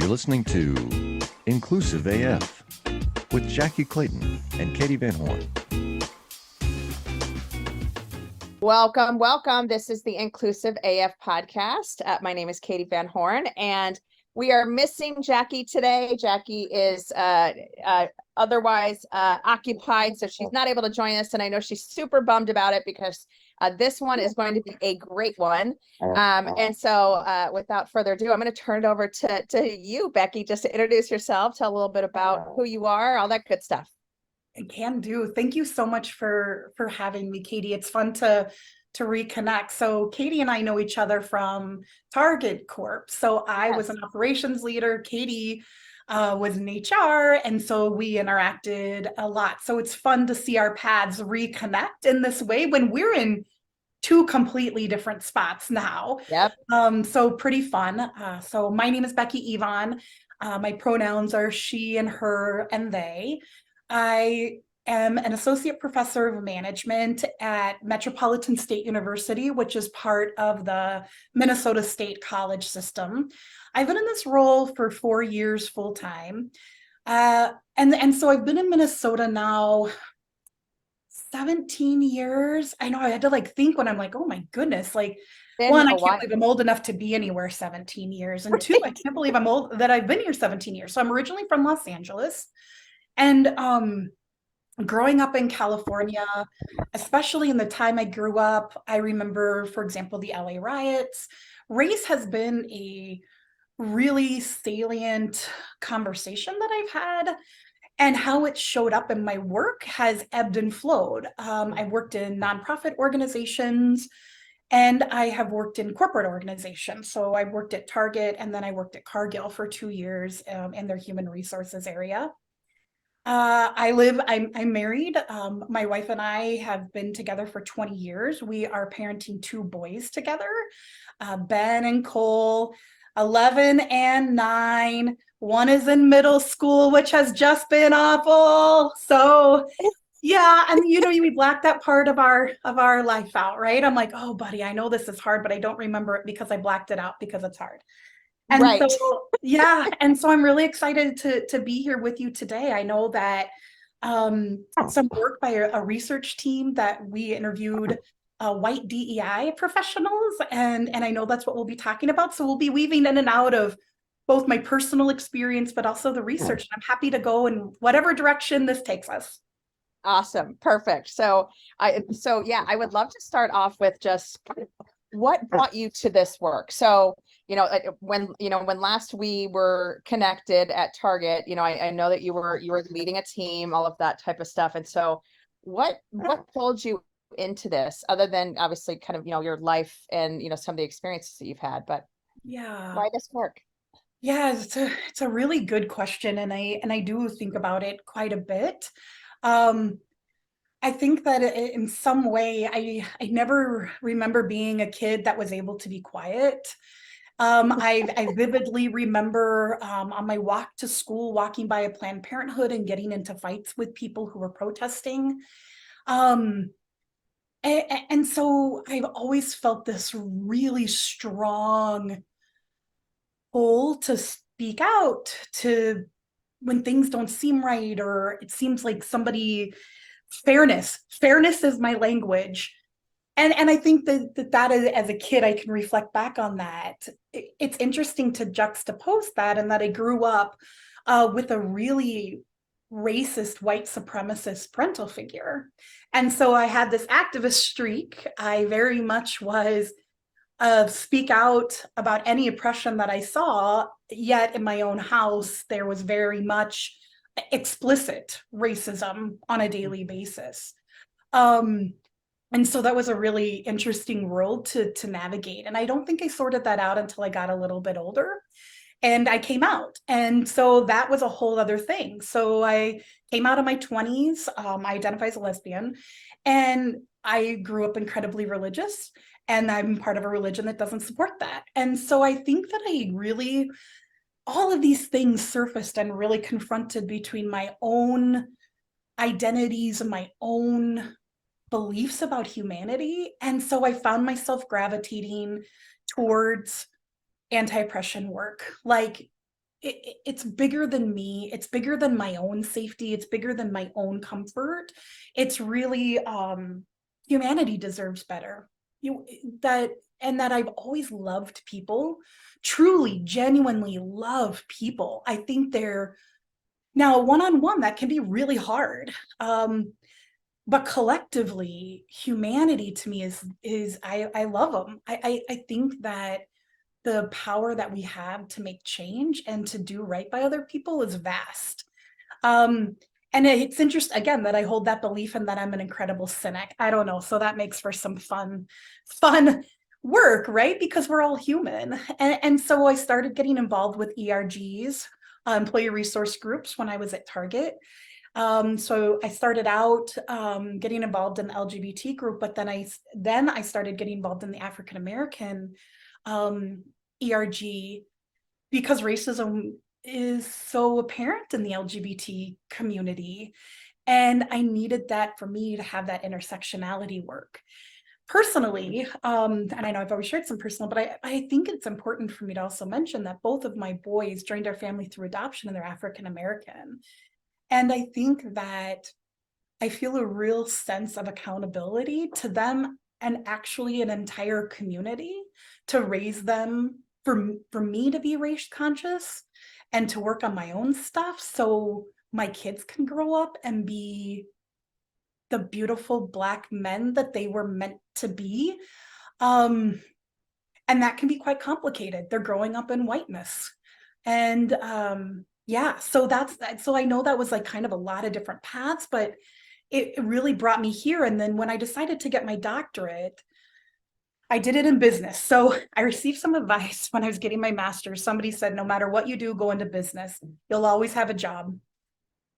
You're listening to Inclusive AF with Jackie Clayton and Katee Van Horn. Welcome, welcome. This is the Inclusive AF podcast. My name is Katee Van Horn, and we are missing Jackie today. Jackie is otherwise occupied, so she's not able to join us, and I know she's super bummed about it because this one is going to be a great one. And so without further ado, I'm going to turn it over to you, Becky, just to introduce yourself, tell a little bit about who you are, all that good stuff. I can do. Thank you so much for having me, Katee. It's fun to reconnect. So Katee and I know each other from Target Corp. So I was an operations leader. Katee was in HR, and so we interacted a lot. So it's fun to see our paths reconnect in this way when we're in two completely different spots now. Yep. So pretty fun. So my name is Becky Evan. My pronouns are she and her and they. I am an associate professor of management at Metropolitan State University, which is part of the Minnesota State College system. I've been in this role for 4 years full time. And so I've been in Minnesota now 17 years. I know I had to think when I'm like, oh my goodness, one, I can't believe I'm old enough to be anywhere 17 years. And two, I can't believe I'm old that I've been here 17 years. So I'm originally from Los Angeles. And growing up in California, especially in the time I grew up, I remember, for example, the LA riots. Race has been a really salient conversation that I've had, and how it showed up in my work has ebbed and flowed. I've worked in nonprofit organizations, and I have worked in corporate organizations. So I worked at Target, and then I worked at Cargill for 2 years in their human resources area. I'm married. My wife and I have been together for 20 years. We are parenting 2 boys together, Ben and Cole, 11 and 9. One is in middle school, which has just been awful. So yeah, and we blacked that part of our life out, right? I'm like, oh, buddy, I know this is hard, but I don't remember it because I blacked it out because it's hard. And right. And so I'm really excited to be here with you today. I know that some work by a research team that we interviewed white DEI professionals, and I know that's what we'll be talking about. So we'll be weaving in and out of both my personal experience, but also the research. And I'm happy to go in whatever direction this takes us. Awesome. Perfect. So I would love to start off with just what brought you to this work. So, when last we were connected at Target, I know that you were leading a team, all of that type of stuff. And so what pulled you into this, other than obviously kind of, your life and, some of the experiences that you've had, but why this work? Yeah, it's a really good question. And I do think about it quite a bit. I think that in some way, I never remember being a kid that was able to be quiet. I vividly remember on my walk to school, walking by a Planned Parenthood and getting into fights with people who were protesting. And so I've always felt this really strong pull to speak out to when things don't seem right, or it seems like fairness is my language. And I think that is, as a kid, I can reflect back on that. It's interesting to juxtapose that, and that I grew up with a really racist white supremacist parental figure. And so I had this activist streak. I very much was speak out about any oppression that I saw, yet in my own house, there was very much explicit racism on a daily basis. And so that was a really interesting world to navigate. And I don't think I sorted that out until I got a little bit older and I came out. And so that was a whole other thing. So I came out in my 20s. I identify as a lesbian, and I grew up incredibly religious, and I'm part of a religion that doesn't support that. And so I think that all of these things surfaced and really confronted between my own identities and my own beliefs about humanity. And so I found myself gravitating towards anti-oppression work, like it's bigger than me. It's bigger than my own safety. It's bigger than my own comfort. It's really, humanity deserves better. You that and that I've always loved people, truly, genuinely love people. I think they're now one-on-one that can be really hard. But collectively, humanity to me is I love them. I think that the power that we have to make change and to do right by other people is vast. Um, and it's interesting again that I hold that belief and that I'm an incredible cynic. I don't know. So that makes for some fun work, right? Because we're all human. And so I started getting involved with ERGs, employee resource groups, when I was at Target. So I started out getting involved in the LGBT group, but then I started getting involved in the African American ERG, because racism is so apparent in the LGBT community. And I needed that for me to have that intersectionality work. Personally, and I know I've always shared some personal, but I think it's important for me to also mention that both of my boys joined our family through adoption and they're African American. And I think that I feel a real sense of accountability to them and actually an entire community to raise them for me to be race conscious and to work on my own stuff so my kids can grow up and be the beautiful Black men that they were meant to be. And that can be quite complicated. They're growing up in whiteness. And yeah, so so I know that was like kind of a lot of different paths, but it really brought me here. And then when I decided to get my doctorate, I did it in business. So I received some advice when I was getting my master's. Somebody said, no matter what you do, go into business. You'll always have a job.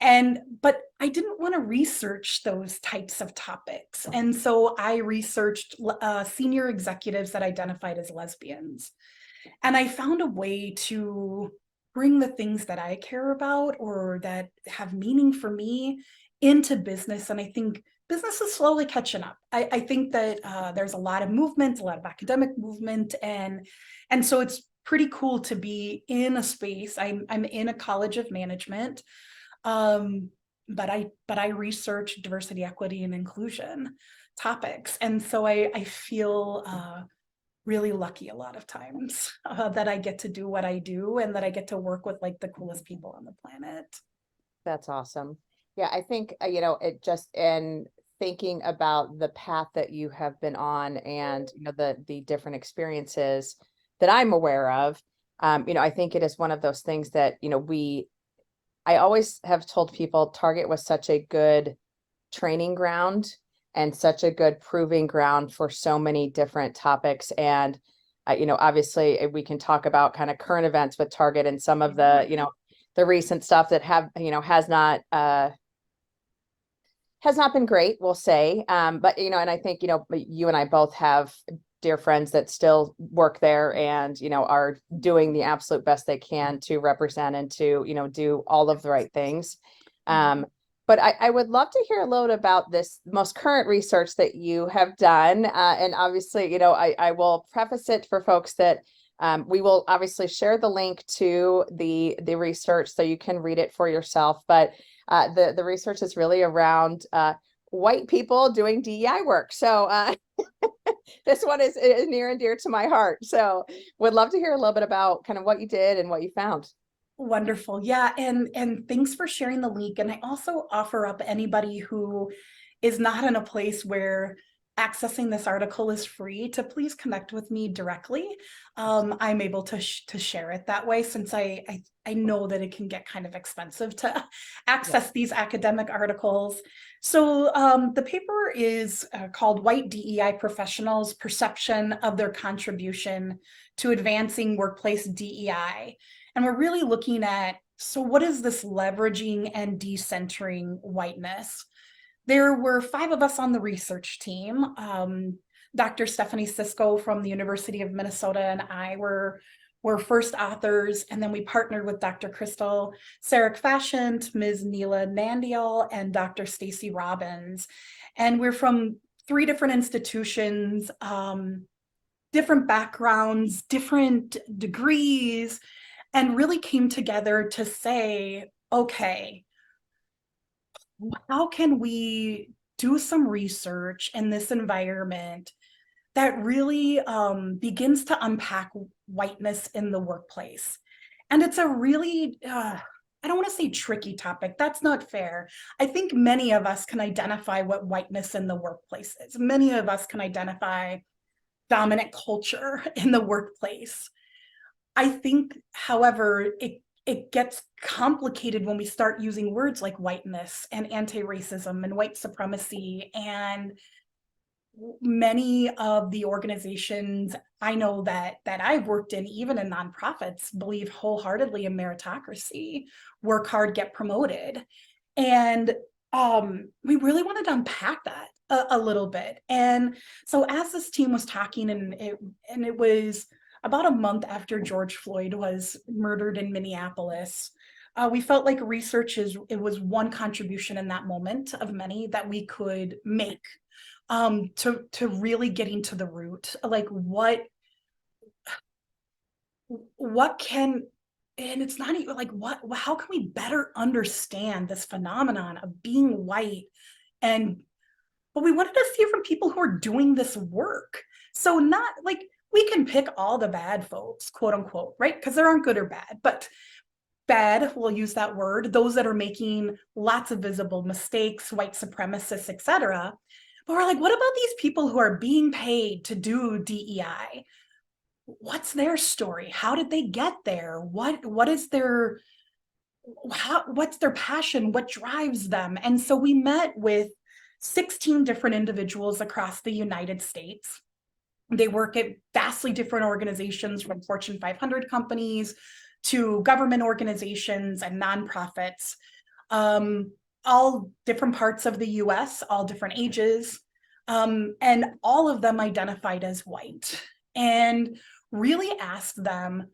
But I didn't want to research those types of topics. And so I researched senior executives that identified as lesbians. And I found a way to bring the things that I care about or that have meaning for me into business. And I think business is slowly catching up. I think that there's a lot of movement, a lot of academic movement, and so it's pretty cool to be in a space. I'm in a college of management, but I research diversity, equity, and inclusion topics, and so I feel really lucky a lot of times that I get to do what I do and that I get to work with like the coolest people on the planet. That's awesome. Yeah, I think, it just in thinking about the path that you have been on and, the different experiences that I'm aware of, I think it is one of those things that, I always have told people Target was such a good training ground and such a good proving ground for so many different topics. And, obviously we can talk about kind of current events with Target and some of the, the recent stuff that has not been great, we'll say. But, and I think, you and I both have dear friends that still work there and, are doing the absolute best they can to represent and to, do all of the right things. But I would love to hear a little bit about this most current research that you have done. And obviously, I will preface it for folks that we will obviously share the link to the research so you can read it for yourself. But the research is really around white people doing DEI work. So this one is near and dear to my heart. So would love to hear a little bit about kind of what you did and what you found. Wonderful. Yeah. And thanks for sharing the link. And I also offer up anybody who is not in a place where accessing this article is free to please connect with me directly. I'm able to share it that way since I know that it can get kind of expensive to access these academic articles. So the paper is called White DEI Professionals: Perception of Their Contribution to Advancing Workplace DEI. And we're really looking at, so what is this leveraging and decentering whiteness? There were 5 of us on the research team. Dr. Stephanie Sisko from the University of Minnesota and I were first authors, and then we partnered with Dr. Crystal Sarek-Fashant, Ms. Neela Nandial, and Dr. Stacy Robbins. And we're from 3 different institutions, different backgrounds, different degrees. and really came together to say, okay, how can we do some research in this environment that really begins to unpack whiteness in the workplace? And it's a really, I don't want to say tricky topic. That's not fair. I think many of us can identify what whiteness in the workplace is. Many of us can identify dominant culture in the workplace. I think, however, it gets complicated when we start using words like whiteness and anti-racism and white supremacy. And many of the organizations I know that I've worked in, even in nonprofits, believe wholeheartedly in meritocracy, work hard, get promoted. And we really wanted to unpack that a little bit. And so as this team was talking, and it was about a month after George Floyd was murdered in Minneapolis, we felt like it was one contribution in that moment of many that we could make to really getting to the root, like what can, and it's not even like how can we better understand this phenomenon of being white? And but we wanted to see from people who are doing this work. So not like we can pick all the bad folks, quote unquote, right? Because there aren't good or bad, but bad, we'll use that word, those that are making lots of visible mistakes, white supremacists, etc. But we're like, what about these people who are being paid to do DEI? What's their story? How did they get there? What is their, what's their passion? What drives them? And so we met with 16 different individuals across the United States. They work at vastly different organizations, from Fortune 500 companies to government organizations and nonprofits, all different parts of the US, all different ages, and all of them identified as white, and really asked them,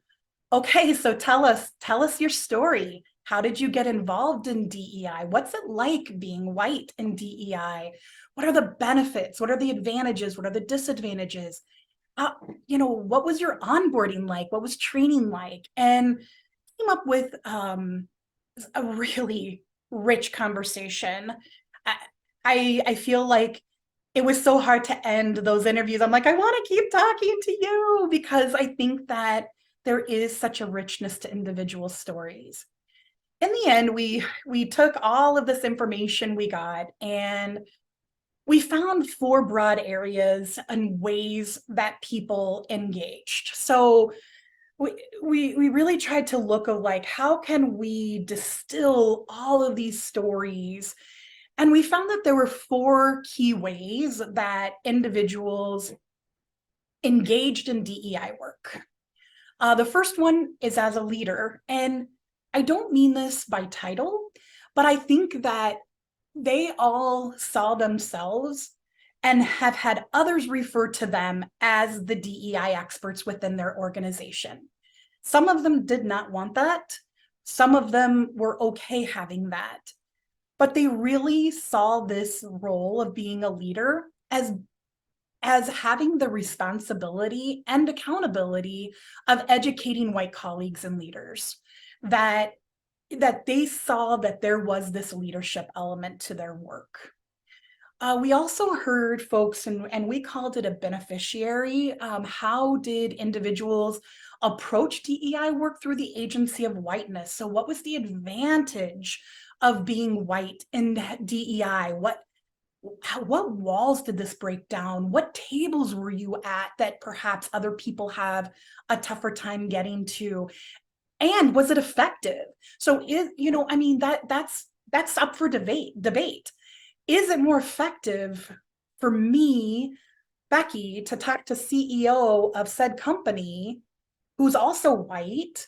okay, so tell us your story. How did you get involved in DEI? What's it like being white in DEI? What are the benefits? What are the advantages? What are the disadvantages? What was your onboarding like? What was training like? And came up with a really rich conversation. I feel like it was so hard to end those interviews. I'm like, I want to keep talking to you, because I think that there is such a richness to individual stories. In the end, we took all of this information we got, and we found 4 broad areas and ways that people engaged. So we really tried to look at, like, how can we distill all of these stories? And we found that there were 4 key ways that individuals engaged in DEI work. The first one is as a leader. And I don't mean this by title, but I think that they all saw themselves and have had others refer to them as the DEI experts within their organization. Some of them did not want that. Some of them were okay having that. But they really saw this role of being a leader as having the responsibility and accountability of educating white colleagues and leaders, that they saw that there was this leadership element to their work. We also heard folks, and we called it a beneficiary. How did individuals approach DEI work through the agency of whiteness? So what was the advantage of being white in DEI? What walls did this break down? What tables were you at that perhaps other people have a tougher time getting to? And was it effective? So that's up for debate. Is it more effective for me, Becky, to talk to CEO of said company who's also white,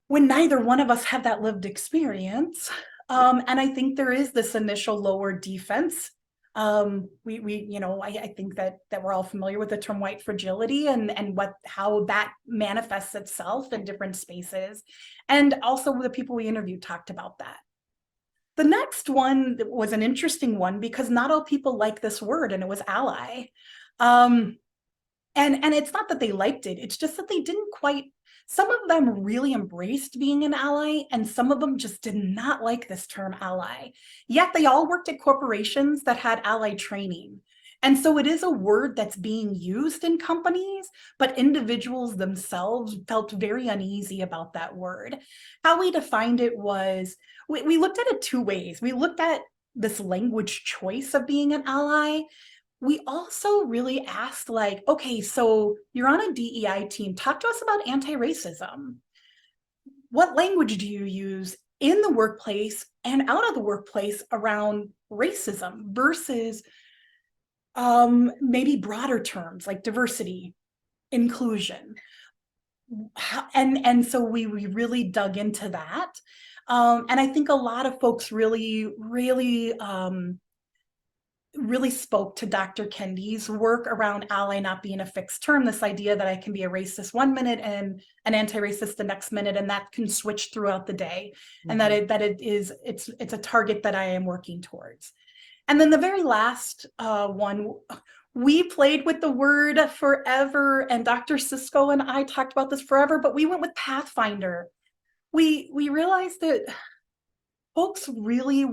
when neither one of us have that lived experience? And I think there is this initial lower defense. I think that we're all familiar with the term white fragility and how that manifests itself in different spaces. And also the people we interviewed talked about that. The next one was an interesting one, because not all people like this word, and it was ally. And it's not that they liked it, it's just that they didn't quite Some of them really embraced being an ally, and some of them just did not like this term ally. Yet they all worked at corporations that had ally training. And so it is a word that's being used in companies, but individuals themselves felt very uneasy about that word. How we defined it was, we looked at it two ways. We looked at this language choice of being an ally. We also really asked, like, okay, so you're on a DEI team. Talk to us about anti-racism. What language do you use in the workplace and out of the workplace around racism versus maybe broader terms like diversity, inclusion? And so we really dug into that. And I think a lot of folks really spoke to Dr. Kendi's work around ally not being a fixed term, this idea that I can be a racist one minute and an anti-racist the next minute, and that can switch throughout the day. And it's a target that I am working towards. And then the very last one, we played with the word forever, and Dr. Cisco and I talked about this forever, but we went with Pathfinder. We realized that folks really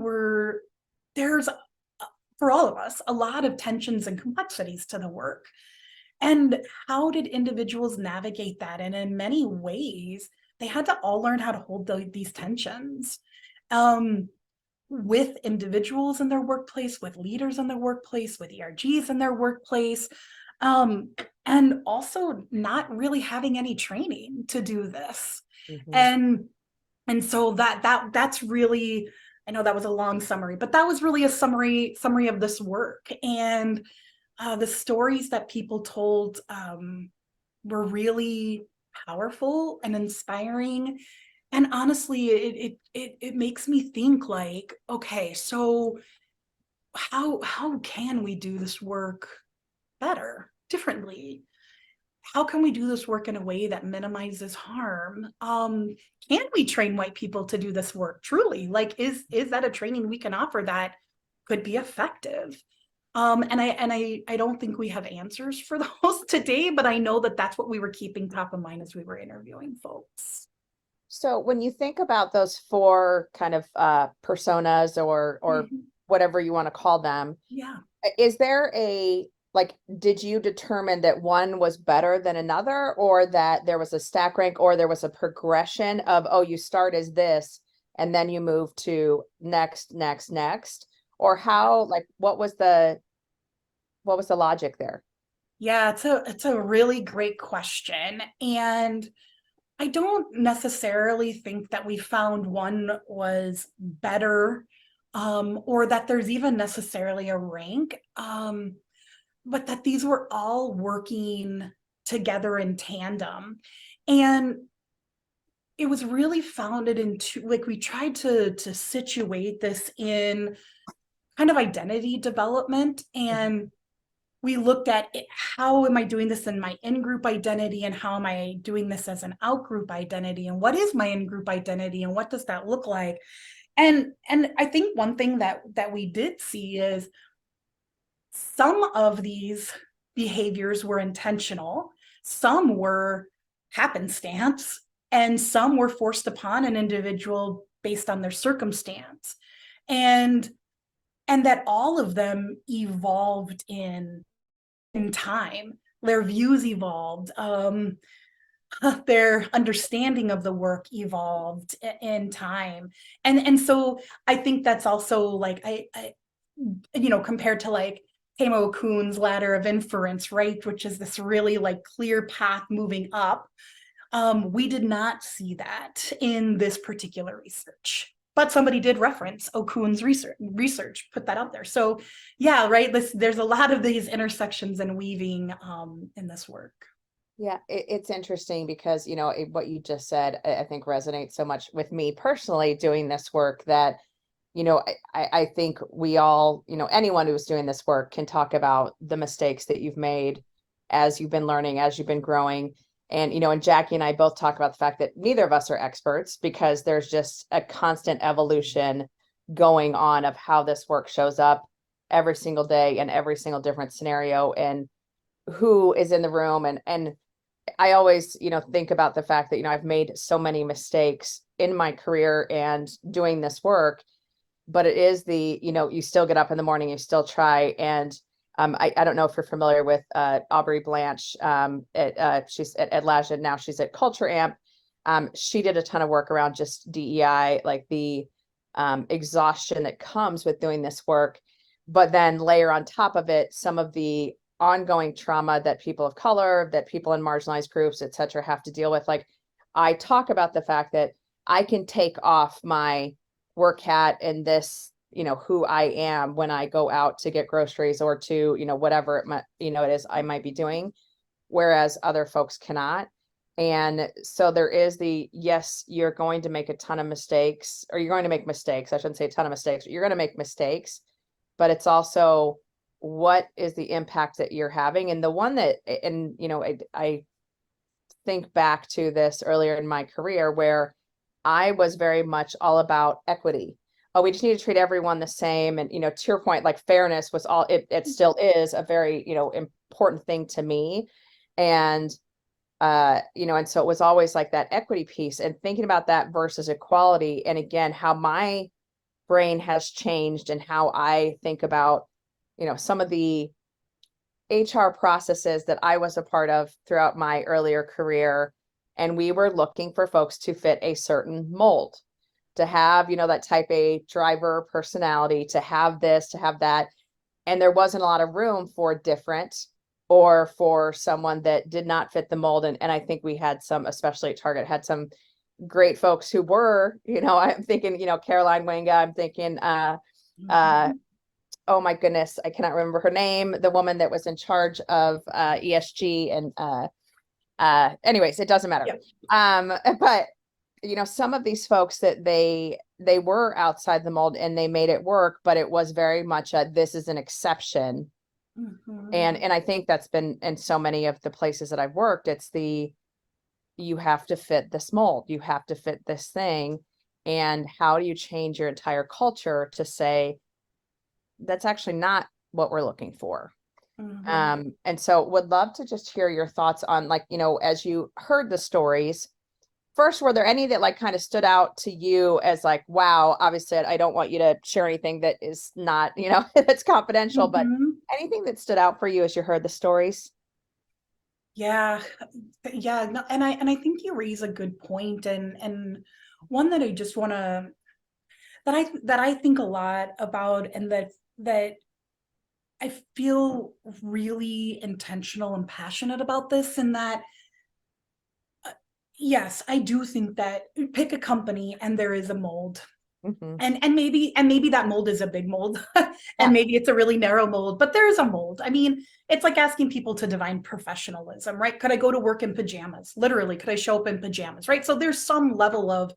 there's, for all of us, a lot of tensions and complexities to the work. And how did individuals navigate that? And in many ways, they had to all learn how to hold these tensions. With individuals in their workplace, with leaders in their workplace, with ERGs in their workplace, and also not really having any training to do this. And so that's really, I know that was a long summary, but that was really a summary of this work. And the stories that people told were really powerful and inspiring. And honestly, it makes me think, like, okay, so how can we do this work better, differently? How can we do this work in a way that minimizes harm? Can we train white people to do this work truly? Like, is that a training we can offer that could be effective? And I don't think we have answers for those today, but I know that that's what we were keeping top of mind as we were interviewing folks. So when you think about those four kind of personas or whatever you want to call them, Yeah. is there did you determine that one was better than another, or that there was a stack rank, or there was a progression of, oh, you start as this and then you move to next, or how, like, what was the logic there? Yeah, it's a really great question. And I don't necessarily think that we found one was better, or that there's even necessarily a rank, but that these were all working together in tandem. And it was really founded into, like, we tried to situate this in kind of identity development. And we looked at it, how am I doing this in my in-group identity, and how am I doing this as an out-group identity, and what is my in-group identity, and what does that look like? And I think one thing that we did see is some of these behaviors were intentional, some were happenstance, and some were forced upon an individual based on their circumstance. And that all of them evolved in time. Their views evolved, their understanding of the work evolved in time. And so I think that's also, like, I compared to, like, Tamo Kuhn's ladder of inference, right, which is this really, like, clear path moving up. We did not see that in this particular research. But somebody did reference Okuhn's research, put that out there. So yeah, right, there's a lot of these intersections and weaving in this work. Yeah, it's interesting because, what you just said, I think resonates so much with me personally doing this work that, I think we all, anyone who's doing this work can talk about the mistakes that you've made as you've been learning, as you've been growing. And Jackie and I both talk about the fact that neither of us are experts, because there's just a constant evolution going on of how this work shows up every single day in every single different scenario, and who is in the room, and I always, think about the fact that, I've made so many mistakes in my career and doing this work, but it is you still get up in the morning, you still try. And I don't know if you're familiar with Aubrey Blanche. She's at Lajid now. She's at Culture Amp. She did a ton of work around just DEI, like the exhaustion that comes with doing this work, but then layer on top of it some of the ongoing trauma that people of color, that people in marginalized groups, et cetera, have to deal with. Like, I talk about the fact that I can take off my work hat and this, who I am when I go out to get groceries or to, whatever it might, it is I might be doing, whereas other folks cannot. And so there is yes, you're going to make a ton of mistakes, or you're going to make mistakes. I shouldn't say a ton of mistakes, but you're going to make mistakes, but it's also, what is the impact that you're having? And the one that, and, I think back to this earlier in my career where I was very much all about equity. Oh, we just need to treat everyone the same. And, to your point, like fairness was it still is a very, important thing to me. And, and so it was always like that equity piece and thinking about that versus equality. And again, how my brain has changed and how I think about, some of the HR processes that I was a part of throughout my earlier career. And we were looking for folks to fit a certain mold, to have, that type A driver personality, to have this, to have that. And there wasn't a lot of room for different or for someone that did not fit the mold. And I think we had some, especially at Target, had some great folks who were, I'm thinking, Caroline Wenga, I'm thinking, oh my goodness, I cannot remember her name, the woman that was in charge of ESG and anyways, it doesn't matter. Yep. But some of these folks that they were outside the mold and they made it work, but it was very much this is an exception. Mm-hmm. And I think that's been in so many of the places that I've worked, it's you have to fit this mold, you have to fit this thing. And how do you change your entire culture to say, that's actually not what we're looking for? Mm-hmm. And so would love to just hear your thoughts on, like, as you heard the stories, first, were there any that like kind of stood out to you as like, wow, obviously I don't want you to share anything that is not, that's confidential, mm-hmm. but anything that stood out for you as you heard the stories? Yeah. No, and I think you raise a good point, and one that I just want to, that I think a lot about, and that I feel really intentional and passionate about this, and that yes, I do think that pick a company and there is a mold. Mm-hmm. And maybe that mold is a big mold and maybe it's a really narrow mold, but there is a mold. I mean, it's like asking people to define professionalism, right? Could I go to work in pajamas? Literally, could I show up in pajamas, right? So there's some level of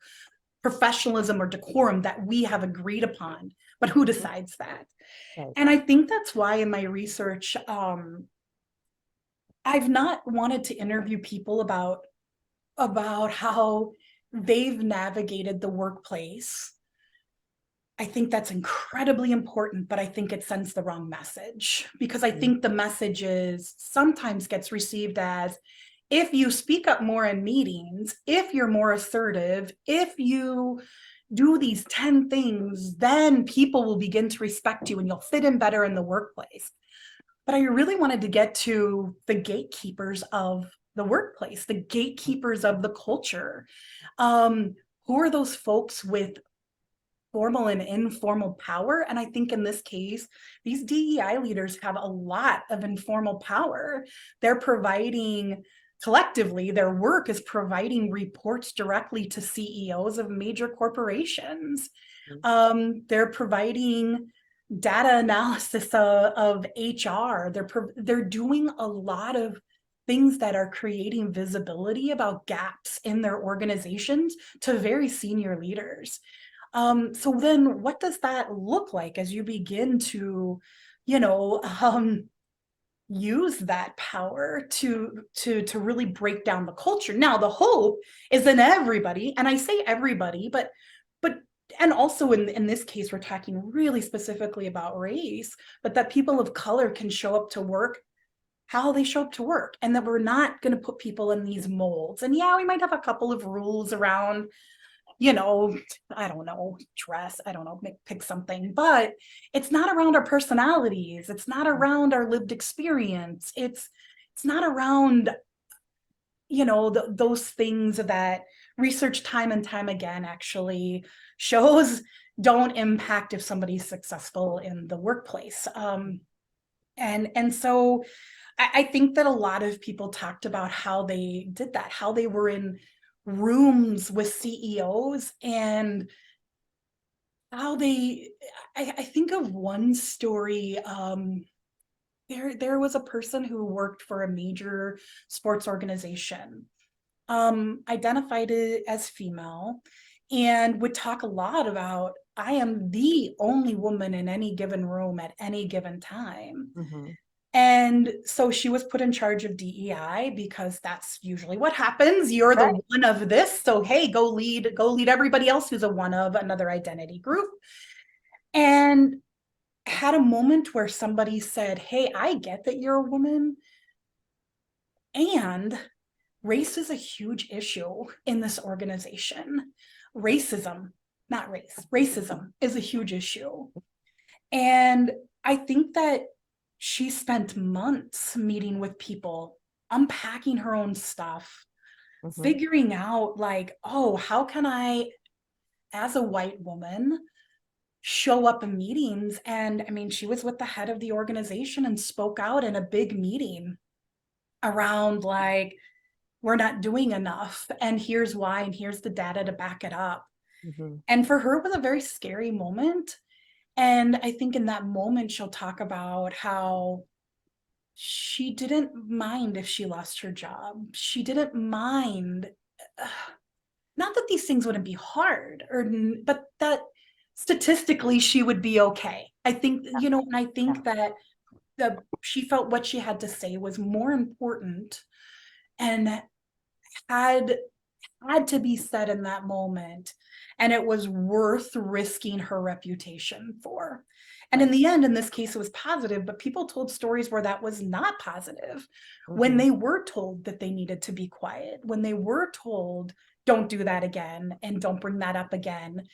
professionalism or decorum that we have agreed upon, but who decides that? Right. And I think that's why in my research, I've not wanted to interview people about how they've navigated the workplace. I think that's incredibly important, but I think it sends the wrong message, because I think the message is sometimes gets received as, if you speak up more in meetings, if you're more assertive, if you do these 10 things, then people will begin to respect you and you'll fit in better in the workplace. But I really wanted to get to the gatekeepers of the workplace, the gatekeepers of the culture. Who are those folks with formal and informal power? And I think in this case, these DEI leaders have a lot of informal power. They're providing, collectively, their work is providing reports directly to CEOs of major corporations. They're providing data analysis of HR. They're doing a lot of things that are creating visibility about gaps in their organizations to very senior leaders. So then what does that look like as you begin to, use that power to really break down the culture? Now, the hope is in everybody, and I say everybody, but and also in this case, we're talking really specifically about race, but that people of color can show up to work how they show up to work, and that we're not going to put people in these molds. And yeah, we might have a couple of rules around, I don't know, dress, I don't know, pick something, but it's not around our personalities. It's not around our lived experience. It's not around, those things that research time and time again actually shows don't impact if somebody's successful in the workplace. And so I think that a lot of people talked about how they did that, how they were in rooms with CEOs, and how I think of one story. There was a person who worked for a major sports organization, identified it as female, and would talk a lot about, I am the only woman in any given room at any given time. Mm-hmm. And so she was put in charge of DEI, because that's usually what happens. You're the Right. one of this. So, hey, go lead everybody else who's a one of another identity group. And had a moment where somebody said, hey, I get that you're a woman, and race is a huge issue in this organization. Racism, not race, racism is a huge issue. And I think that she spent months meeting with people, unpacking her own stuff, Mm-hmm. figuring out like, oh, how can I, as a white woman, show up in meetings? And I mean, she was with the head of the organization and spoke out in a big meeting around like, we're not doing enough, and here's why, and here's the data to back it up. Mm-hmm. And for her, it was a very scary moment. And I think in that moment, she'll talk about how she didn't mind if she lost her job. She didn't mind, not that these things wouldn't be hard, but that statistically she would be okay. I think, and I think that she felt what she had to say was more important, and had to be said in that moment, and it was worth risking her reputation for. And in the end, in this case, it was positive, but people told stories where that was not positive. When Mm-hmm. they were told that they needed to be quiet, when they were told, don't do that again and don't bring that up again,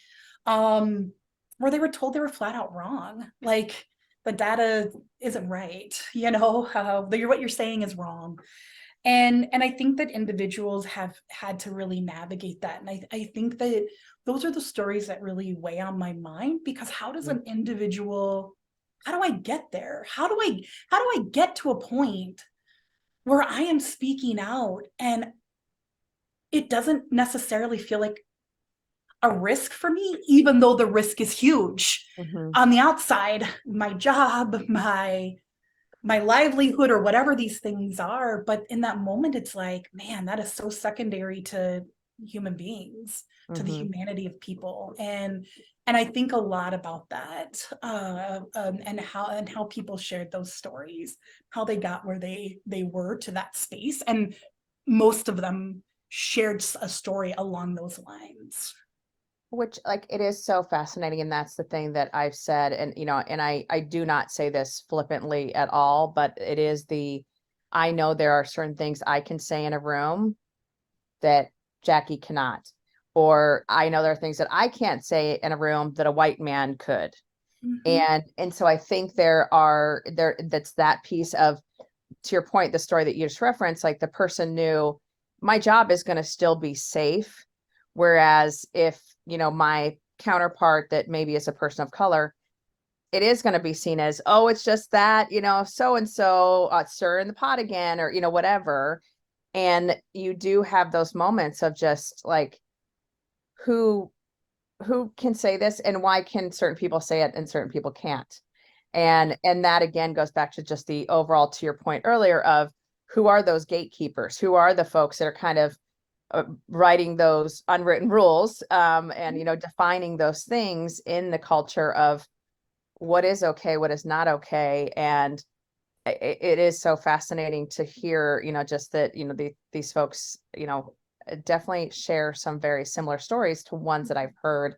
where they were told they were flat out wrong. Like, the data isn't right, what you're saying is wrong. And I think that individuals have had to really navigate that. And I think that those are the stories that really weigh on my mind, because how does an individual, how do I get there? How do I get to a point where I am speaking out and it doesn't necessarily feel like a risk for me, even though the risk is huge? Mm-hmm. On the outside, my job, my livelihood, or whatever these things are. But in that moment, it's like, man, that is so secondary to human beings, to the Mm-hmm. humanity of people. And I think a lot about that, and how people shared those stories, how they got where they were to that space. And most of them shared a story along those lines. Which, like, it is so fascinating, and that's the thing that I've said, and and I do not say this flippantly at all, but it is I know there are certain things I can say in a room that Jackie cannot, or I know there are things that I can't say in a room that a white man could. Mm-hmm. And so I think that's that piece of, to your point, the story that you just referenced, like the person knew my job is going to still be safe. Whereas if, my counterpart that maybe is a person of color, it is going to be seen as, oh, it's just that, so-and-so stirring the pot again, or, whatever. And you do have those moments of just like, who can say this, and why can certain people say it and certain people can't? And that again goes back to just the overall, to your point earlier, of who are those gatekeepers, who are the folks that are kind of writing those unwritten rules, and defining those things in the culture of what is okay, what is not okay. And it is so fascinating to hear, just that, these folks, definitely share some very similar stories to ones that I've heard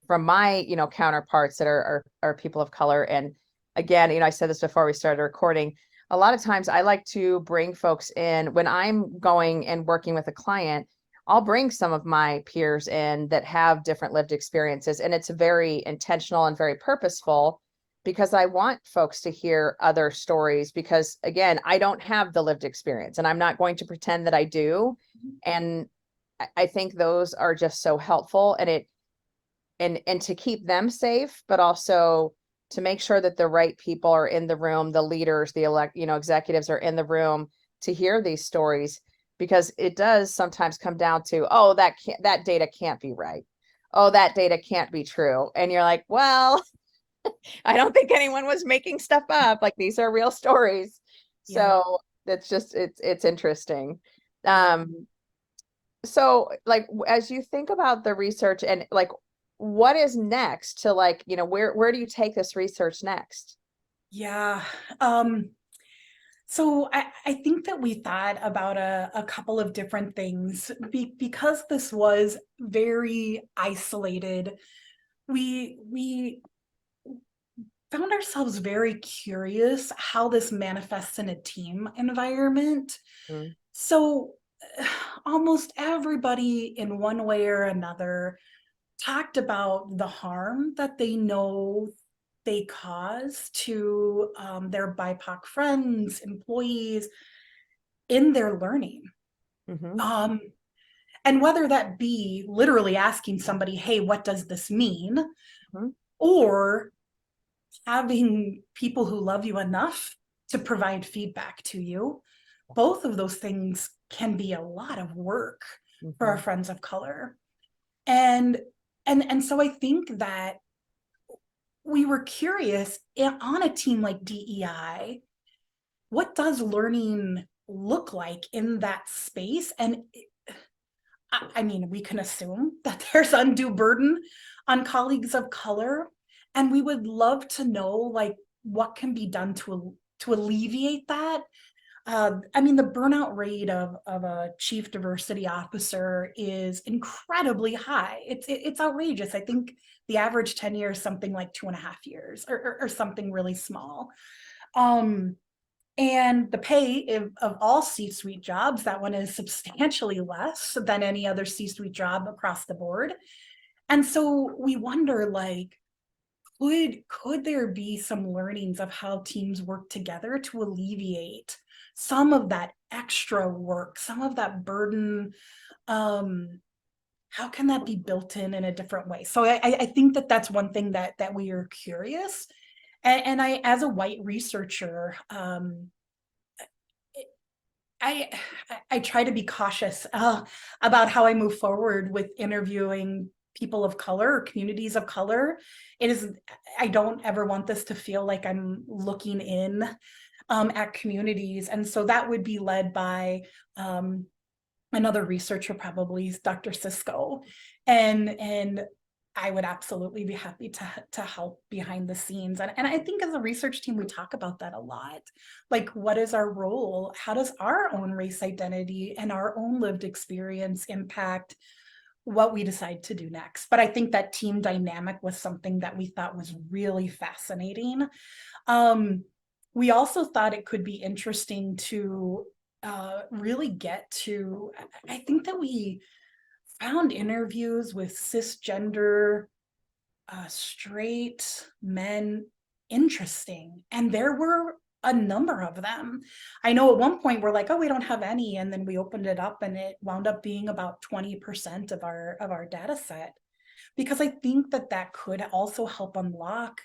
from my, counterparts that are people of color. And again, I said this before we started recording, a lot of times I like to bring folks in when I'm going and working with a client. I'll bring some of my peers in that have different lived experiences, and it's very intentional and very purposeful because I want folks to hear other stories because again, I don't have the lived experience and I'm not going to pretend that I do. And I think those are just so helpful, and to keep them safe, but also to make sure that the right people are in the room, the leaders, the executives are in the room to hear these stories, because it does sometimes come down to, oh, that data can't be right. Oh, that data can't be true. And you're like, well, I don't think anyone was making stuff up. Like, these are real stories. Yeah. So it's interesting. Um, so like as you think about the research and like what is next to like, where do you take this research next? Yeah. So I think that we thought about a couple of different things because this was very isolated. We found ourselves very curious how this manifests in a team environment. Mm, So almost everybody in one way or another talked about the harm that they know they cause to their BIPOC friends, employees in their learning. mhm, Um, and whether that be literally asking somebody, hey, what does this mean? mhm, Or having people who love you enough to provide feedback to you, both of those things can be a lot of work for our mhm, friends of color. And so I think that we were curious on a team like DEI, what does learning look like in that space? And I mean, we can assume that there's undue burden on colleagues of color, and we would love to know like what can be done to alleviate that. I mean, the burnout rate of a chief diversity officer is incredibly high. It's outrageous. I think the average tenure is something like 2.5 years, or something really small. Um, and the pay of all C-suite jobs, that one is substantially less than any other C-suite job across the board. And so we wonder, like, could there be some learnings of how teams work together to alleviate some of that extra work, some of that burden? How can that be built in a different way? So I think that that's one thing that we are curious. And I, as a white researcher, I I try to be cautious about how I move forward with interviewing people of color or communities of color. It is, I don't ever want this to feel like I'm looking in at communities, and so that would be led by another researcher, probably Dr. Cisco, and I would absolutely be happy to help behind the scenes. And I think as a research team, we talk about that a lot. Like, what is our role? How does our own race identity and our own lived experience impact what we decide to do next? But I think that team dynamic was something that we thought was really fascinating. Um, we also thought it could be interesting to really get to, I think that we found interviews with cisgender straight men interesting, and there were a number of them. I know at one point we're like, oh, we don't have any, and then we opened it up and it wound up being about 20% of our data set, because I think that that could also help unlock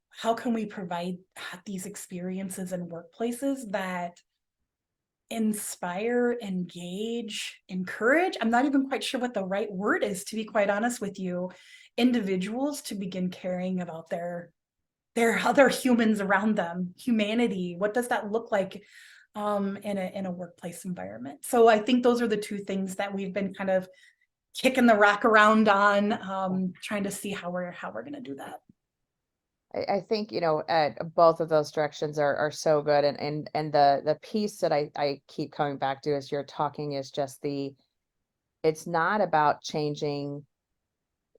how can we provide these experiences in workplaces that inspire, engage, encourage. I'm not even quite sure what the right word is, to be quite honest with you, individuals to begin caring about their other humans around them, humanity. What does that look like in a workplace environment? So I think those are the two things that we've been kind of kicking the rock around on, trying to see how we're going to do that. I think, both of those directions are so good. And the piece that I keep coming back to as you're talking is just it's not about changing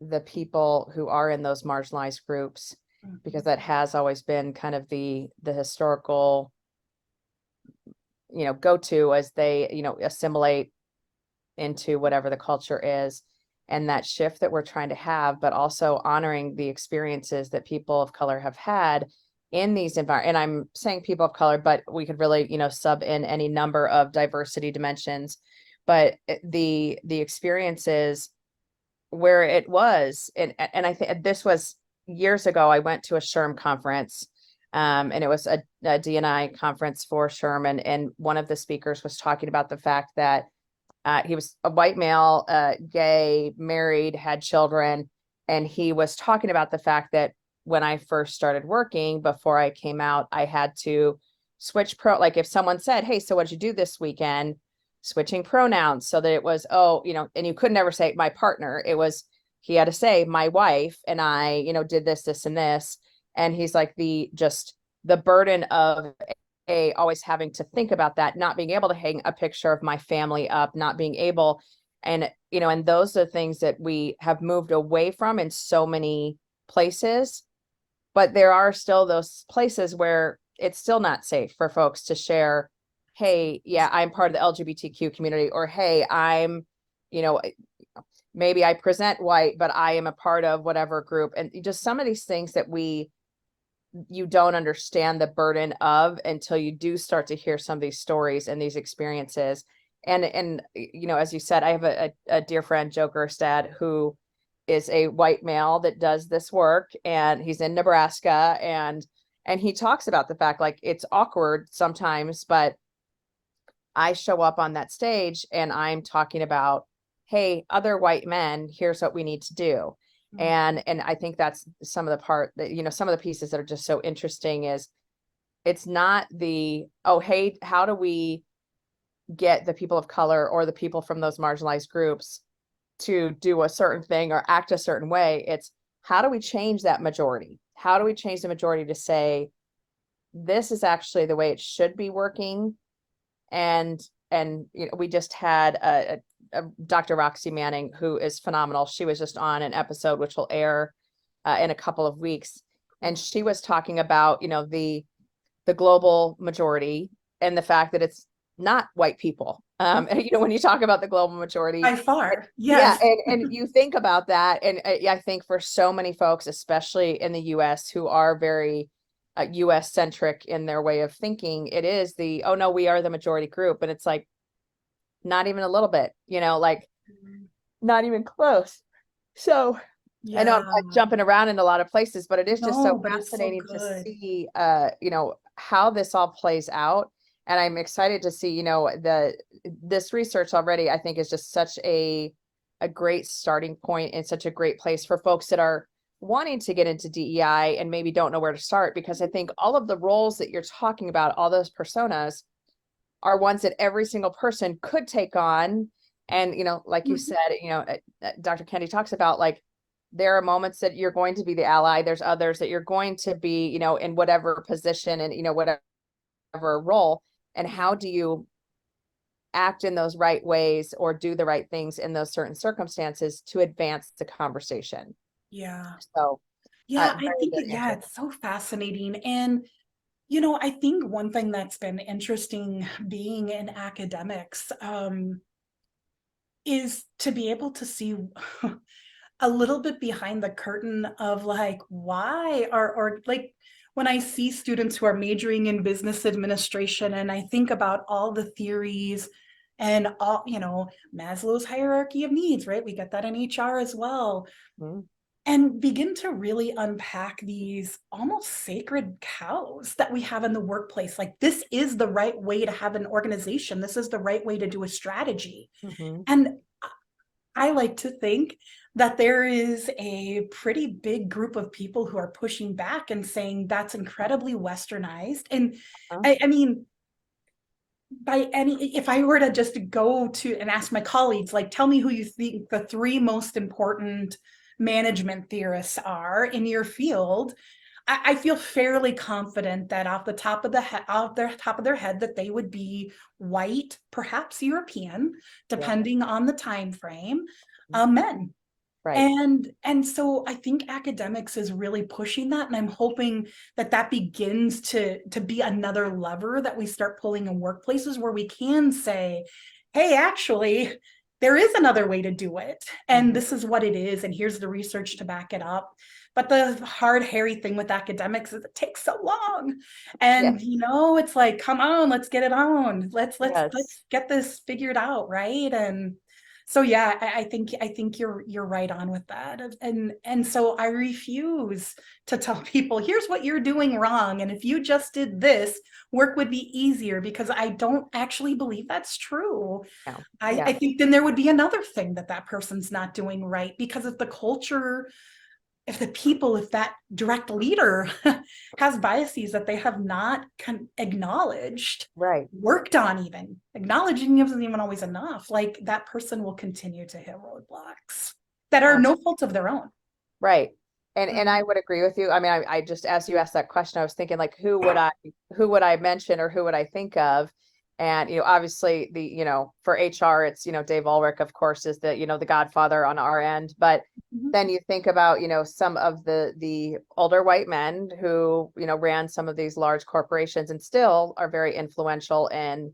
the people who are in those marginalized groups, because that has always been kind of the historical go to as they, assimilate into whatever the culture is, and that shift that we're trying to have, but also honoring the experiences that people of color have had in these environments. And I'm saying people of color, but we could really, sub in any number of diversity dimensions, but the experiences where it was, and I think this was years ago. I went to a SHRM conference, and it was a D&I conference for SHRM, and one of the speakers was talking about the fact that he was a white male, gay, married, had children, and he was talking about the fact that when I first started working, before I came out, I had to switch like if someone said, "Hey, so what'd you do this weekend?" Switching pronouns so that it was, oh, and you could never say my partner. It was, he had to say my wife and I, did this, this, and this. And he's like, the burden of always having to think about that, not being able to hang a picture of my family up, not being able, and and those are things that we have moved away from in so many places, but there are still those places where it's still not safe for folks to share, hey, yeah, I'm part of the LGBTQ community, or hey, I'm, maybe I present white, but I am a part of whatever group. And just some of these things that you don't understand the burden of until you do start to hear some of these stories and these experiences. And as you said, I have a dear friend, Joe Gerstad, who is a white male that does this work, and he's in Nebraska, and he talks about the fact, like, it's awkward sometimes, but I show up on that stage and I'm talking about, hey, other white men, here's what we need to do. And I think that's some of the part that, some of the pieces that are just so interesting is it's not the, oh, hey, how do we get the people of color or the people from those marginalized groups to do a certain thing or act a certain way. It's how do we change that majority? How do we change the majority to say, this is actually the way it should be working? And we just had a Dr. Roxy Manning, who is phenomenal. She was just on an episode which will air in a couple of weeks, and she was talking about the global majority and the fact that it's not white people. When you talk about the global majority, by far, yes. Yeah, and you think about that, and I think for so many folks, especially in the U.S., who are very US centric in their way of thinking, it is the, oh no, we are the majority group. And it's like, not even a little bit, like not even close. So I know I'm like jumping around in a lot of places, but it is just so fascinating to see, how this all plays out. And I'm excited to see, this research already, I think, is just such a great starting point and such a great place for folks that are wanting to get into DEI and maybe don't know where to start, because I think all of the roles that you're talking about, all those personas, are ones that every single person could take on. And, like you said, Dr. Kendi talks about, like, there are moments that you're going to be the ally. There's others that you're going to be, in whatever position and, whatever role. And how do you act in those right ways or do the right things in those certain circumstances to advance the conversation? Yeah. So yeah, I think it's so fascinating. And I think one thing that's been interesting being in academics is to be able to see a little bit behind the curtain of, like, why or like when I see students who are majoring in business administration, and I think about all the theories and all, Maslow's hierarchy of needs, right? We get that in HR as well. And begin to really unpack these almost sacred cows that we have in the workplace. Like, this is the right way to have an organization. This is the right way to do a strategy. And I like to think that there is a pretty big group of people who are pushing back and saying that's incredibly westernized. And I mean, if I were to just go to and ask my colleagues, like, tell me who you think the three most important management theorists are in your field, I feel fairly confident that off the top of their head that they would be white, perhaps European, depending on the time frame, men. Right. And so I think academics is really pushing that, and I'm hoping that that begins to be another lever that we start pulling in workplaces where we can say, hey, actually, there is another way to do it, and this is what it is, and here's the research to back it up. But the hard, hairy thing with academics is it takes so long, and it's like, come on, let's get it on. Let's Yes. get this figured out, right? And so yeah, I think you're right on with that. And so I refuse to tell people, here's what you're doing wrong, and if you just did this, work would be easier, because I don't actually believe that's true. No. I think then there would be another thing that that person's not doing right, because if the culture, if the people, if that direct leader has biases that they have not acknowledged, Right. worked on, even acknowledging isn't even always enough, like that person will continue to hit roadblocks that are no fault of their own. Right. And I would agree with you. I mean, I just, as you asked that question, I was thinking like, who would I mention, or who would I think of? And, obviously for HR, it's, Dave Ulrich, of course, is the godfather on our end. But then you think about, some of the older white men who, ran some of these large corporations and still are very influential in,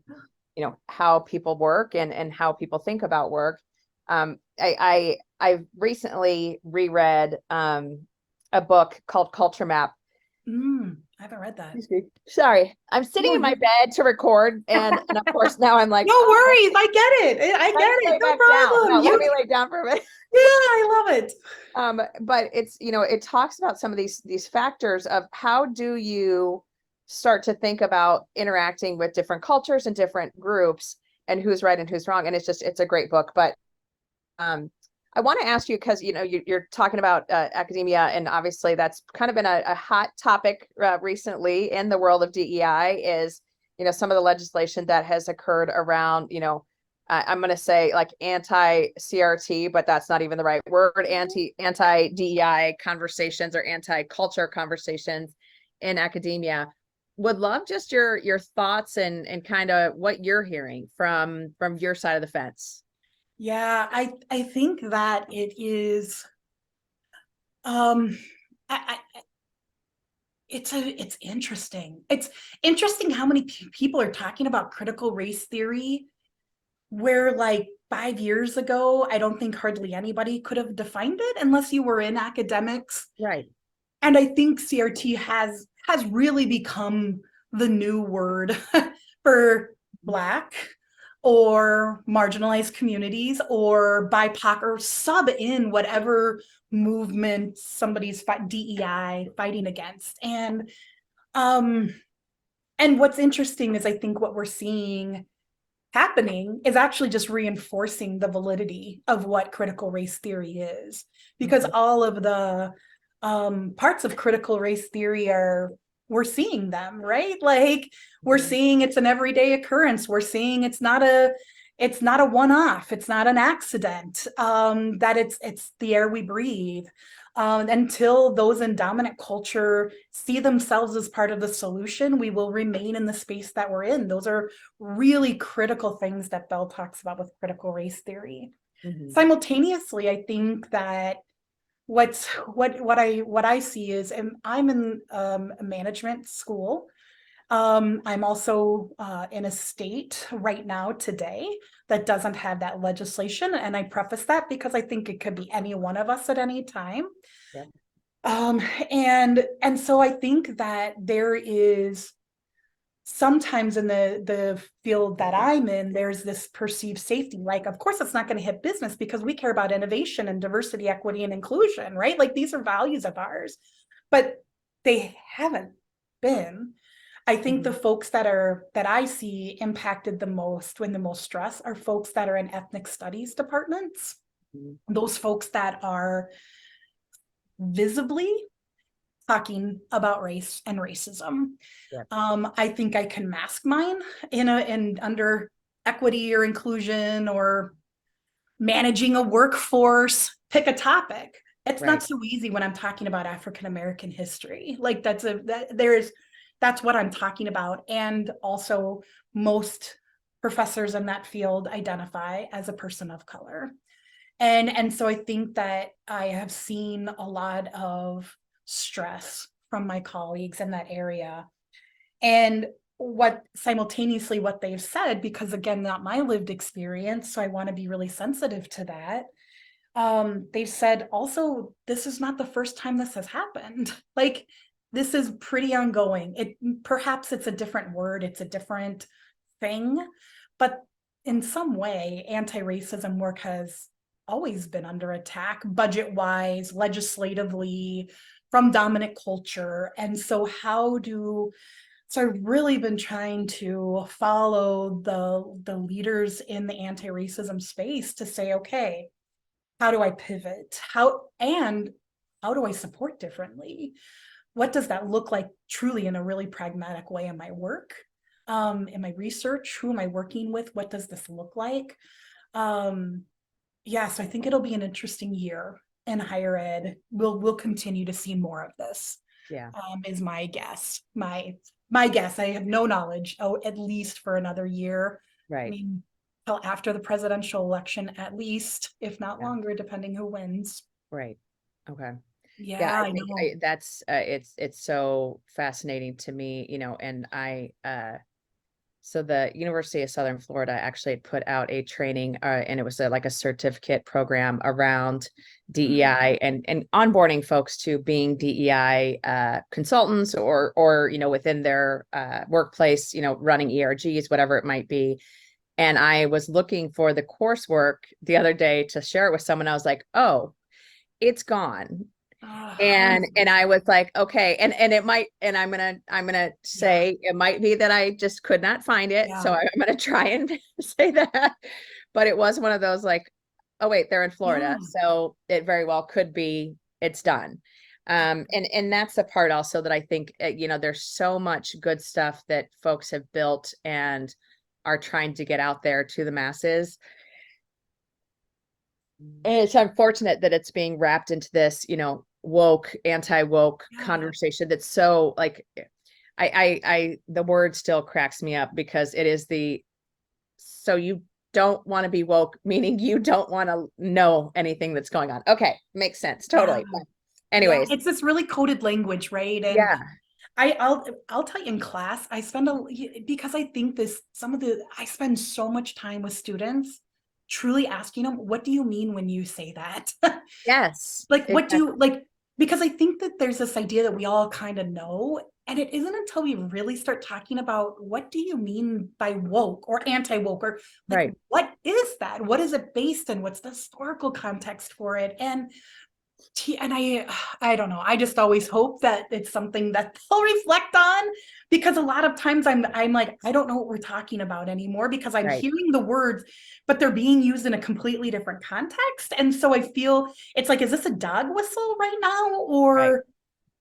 how people work and how people think about work. I've recently reread a book called Culture Map. I haven't read that. Sorry, I'm sitting in my bed to record, and of course now I'm like, no worries, I get it. I get it. No problem. No, let me lay down for a minute. Yeah, I love it. But it's, it talks about some of these factors of how do you start to think about interacting with different cultures and different groups, and who's right and who's wrong. And it's a great book. But I want to ask you, because you're talking about academia, and obviously that's kind of been a hot topic recently in the world of DEI, is some of the legislation that has occurred around I'm going to say like anti-CRT, but that's not even the right word, anti-DEI conversations or anti-culture conversations in academia. Would love just your thoughts and kind of what you're hearing from your side of the fence. Yeah, I think that it is it's interesting. It's interesting how many people are talking about critical race theory, where like 5 years ago, I don't think hardly anybody could have defined it unless you were in academics. Right. And I think CRT has really become the new word for Black or marginalized communities or BIPOC or sub in whatever movement somebody's DEI fighting against. And what's interesting is I think what we're seeing happening is actually just reinforcing the validity of what critical race theory is, because all of the parts of critical race theory we're seeing them, right? Like we're seeing it's an everyday occurrence. We're seeing it's not a one-off. It's not an accident. That it's the air we breathe. Until those in dominant culture see themselves as part of the solution, we will remain in the space that we're in. Those are really critical things that Bell talks about with critical race theory. Simultaneously, I think that what I see is, and I'm in a management school. I'm also in a state right now today that doesn't have that legislation, and I preface that because I think it could be any one of us at any time. And so I think that there is sometimes in the field that I'm in, there's this perceived safety. Like, of course, it's not going to hit business because we care about innovation and diversity, equity, and inclusion, right? Like these are values of ours, but they haven't been. I think the folks that I see impacted the most, when the most stress, are folks that are in ethnic studies departments. Those folks that are visibly talking about race and racism. I think I can mask mine in under equity or inclusion or managing a workforce, pick a topic. It's not so easy when I'm talking about African American history. Like that's what I'm talking about. And also most professors in that field identify as a person of color. And so I think that I have seen a lot of stress from my colleagues in that area. And what simultaneously what they've said, because again, not my lived experience, so I want to be really sensitive to that. They've said also, this is not the first time this has happened. Like, this is pretty ongoing. It perhaps it's a different word, it's a different thing, but in some way, anti-racism work has always been under attack, budget-wise, legislatively, from dominant culture. And so so I've really been trying to follow the leaders in the anti-racism space to say, okay, how do I pivot? How do I support differently? What does that look like truly in a really pragmatic way in my work, in my research? Who am I working with? What does this look like? Yeah, so I think it'll be an interesting year in higher ed. We'll continue to see more of this. Yeah. Is my guess. My guess. I have no knowledge. Oh, at least for another year. Right. I mean, till after the presidential election, at least, if not Yeah. longer, depending who wins. Right. Okay. Yeah, I I think know. that's it's so fascinating to me, and so the University of Southern Florida actually put out a training, and it was like a certificate program around DEI and onboarding folks to being DEI consultants or within their workplace, running ERGs, whatever it might be. And I was looking for the coursework the other day to share it with someone. I was like, oh, it's gone. And I was like, okay, and it might, and I'm gonna say it might be that I just could not find it. So Yeah. I'm gonna try and say that. But it was one of those like, oh wait, they're in Florida. Yeah. So it very well could be it's done. And that's the part also that I think there's so much good stuff that folks have built and are trying to get out there to the masses. And it's unfortunate that it's being wrapped into this, woke, anti-woke Yeah. conversation that's so like the word still cracks me up because it is so you don't want to be woke, meaning you don't want to know anything that's going on. Okay, makes sense. Totally. Yeah. But Yeah. anyways, It's this really coded language, right? And yeah. I'll tell you in class, because I think I spend so much time with students truly asking them, what do you mean when you say that? Yes. Like, what do Exactly. you like? Because I think that there's this idea that we all kind of know. And it isn't until we really start talking about what do you mean by woke or anti-woke, or like, Right. what is that? What is it based in? What's the historical context for it? And I don't know. I just always hope that it's something that they'll reflect on, because a lot of times I'm like, I don't know what we're talking about anymore, because I'm Right. hearing the words, but they're being used in a completely different context. And so I feel it's like, is this a dog whistle right now? Right. Or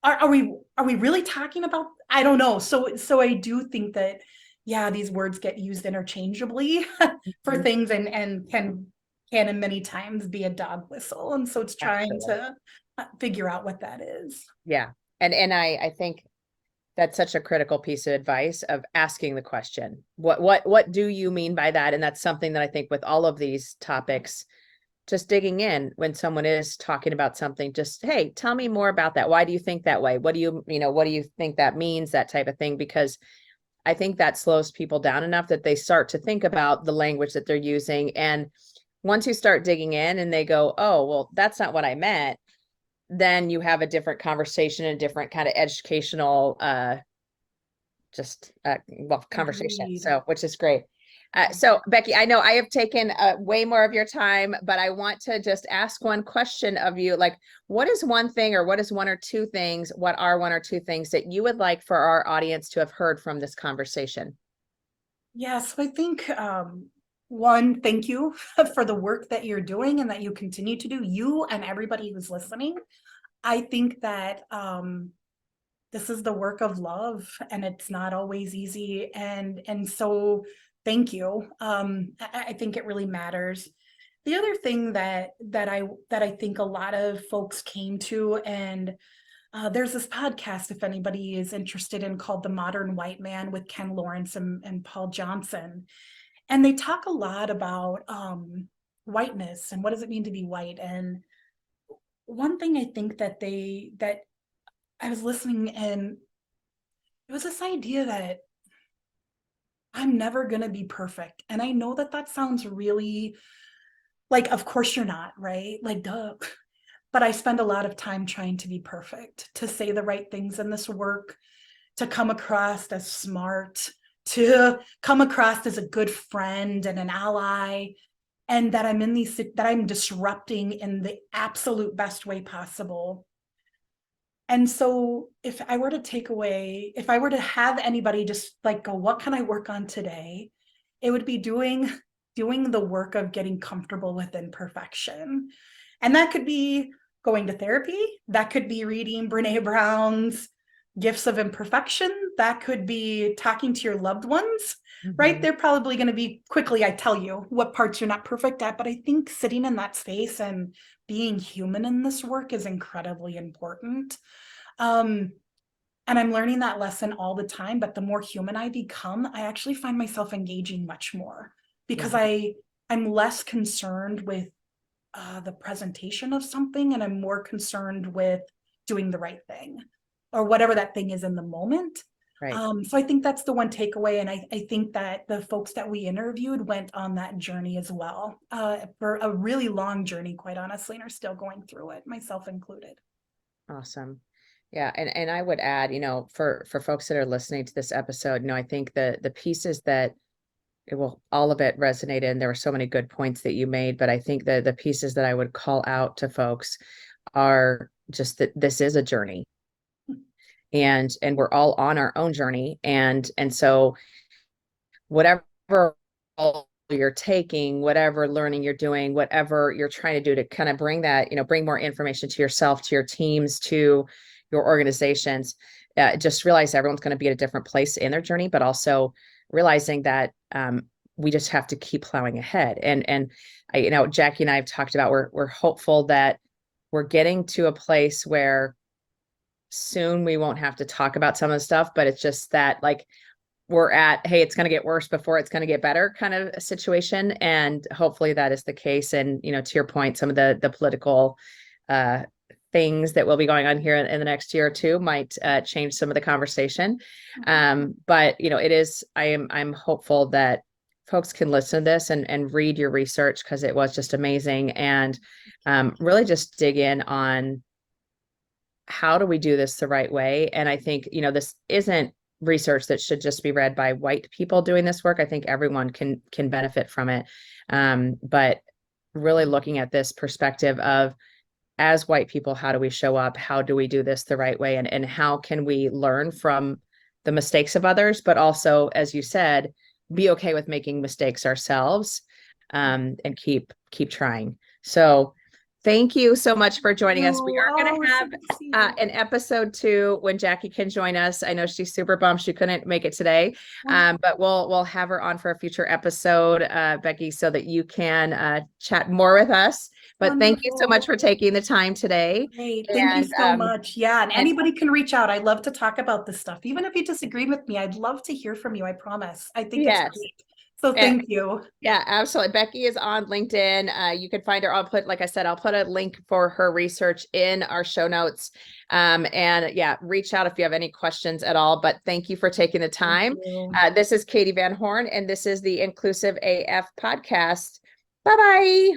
are we really talking about, I don't know. So I do think that, yeah, these words get used interchangeably for Mhm. things, and can in many times be a dog whistle. And so it's trying Absolutely. to figure out what that is. Yeah. And I think that's such a critical piece of advice of asking the question. What do you mean by that? And that's something that I think with all of these topics, just digging in when someone is talking about something, just, hey, tell me more about that. Why do you think that way? What do you think that means? That type of thing, because I think that slows people down enough that they start to think about the language that they're using. And once you start digging in and they go, oh, well, that's not what I meant, then you have a different conversation, a different kind of educational conversation. Agreed. So, which is great. Yeah. So Becky, I know I have taken way more of your time, but I want to just ask one question of you. Like, what is one thing, or what is one or two things, what are one or two things that you would like for our audience to have heard from this conversation? Yeah, so I think one, thank you for the work that you're doing and that you continue to do, you and everybody who's listening. I think that this is the work of love, and it's not always easy. And so thank you. I think it really matters. The other thing that I think a lot of folks came to, and there's this podcast, if anybody is interested in, called The Modern White Man with Ken Lawrence and Paul Johnson. And they talk a lot about whiteness and what does it mean to be white. And one thing I think that I was listening, and it was this idea that I'm never going to be perfect. And I know that that sounds really like, of course you're not, right? Like, duh. But I spend a lot of time trying to be perfect, to say the right things in this work, to come across as smart, to come across as a good friend and an ally, and that I'm disrupting in the absolute best way possible. And so if I were to have anybody just like go, what can I work on today? It would be doing the work of getting comfortable with imperfection. And that could be going to therapy. That could be reading Brene Brown's Gifts of Imperfection. That could be talking to your loved ones, right? They're probably going to be quickly, I tell you what parts you're not perfect at. But I think sitting in that space and being human in this work is incredibly important. And I'm learning that lesson all the time. But the more human I become, I actually find myself engaging much more because I'm less concerned with the presentation of something, and I'm more concerned with doing the right thing or whatever that thing is in the moment. Right. So I think that's the one takeaway. And I think that the folks that we interviewed went on that journey as well, for a really long journey, quite honestly, and are still going through it, myself included. Awesome. Yeah. And I would add, for folks that are listening to this episode, I think the pieces that all of it resonated, and there were so many good points that you made, but I think the pieces that I would call out to folks are just that this is a journey, and we're all on our own journey. And so whatever you're taking, whatever learning you're doing, whatever you're trying to do to kind of bring that, bring more information to yourself, to your teams, to your organizations, just realize everyone's going to be at a different place in their journey, but also realizing that we just have to keep plowing ahead. And Jackie and I have talked about, we're hopeful that we're getting to a place where soon we won't have to talk about some of the stuff, but it's just that like we're at, hey, it's going to get worse before it's going to get better kind of a situation. And hopefully that is the case. And, to your point, some of the political things that will be going on here in the next year or two might change some of the conversation. But, I'm hopeful that folks can listen to this and read your research, because it was just amazing. And really just dig in on how do we do this the right way. And I think, this isn't research that should just be read by white people doing this work. I think everyone can benefit from it. But really looking at this perspective of, as white people, how do we show up? How do we do this the right way? And how can we learn from the mistakes of others, but also, as you said, be okay with making mistakes ourselves, and keep trying. So thank you so much for joining us. We are going to have an episode 2 when Jackie can join us. I know she's super bummed she couldn't make it today, but we'll have her on for a future episode, Becky, so that you can chat more with us. But thank you so much for taking the time today. Great. Thank you so much. Yeah, and anybody can reach out. I'd love to talk about this stuff. Even if you disagree with me, I'd love to hear from you. I promise. I think it's great. So thank you. Yeah, absolutely. Becky is on LinkedIn. You can find her. Like I said, I'll put a link for her research in our show notes. And yeah, reach out if you have any questions at all. But thank you for taking the time. This is Katee Van Horn, and this is the Inclusive AF podcast. Bye-bye.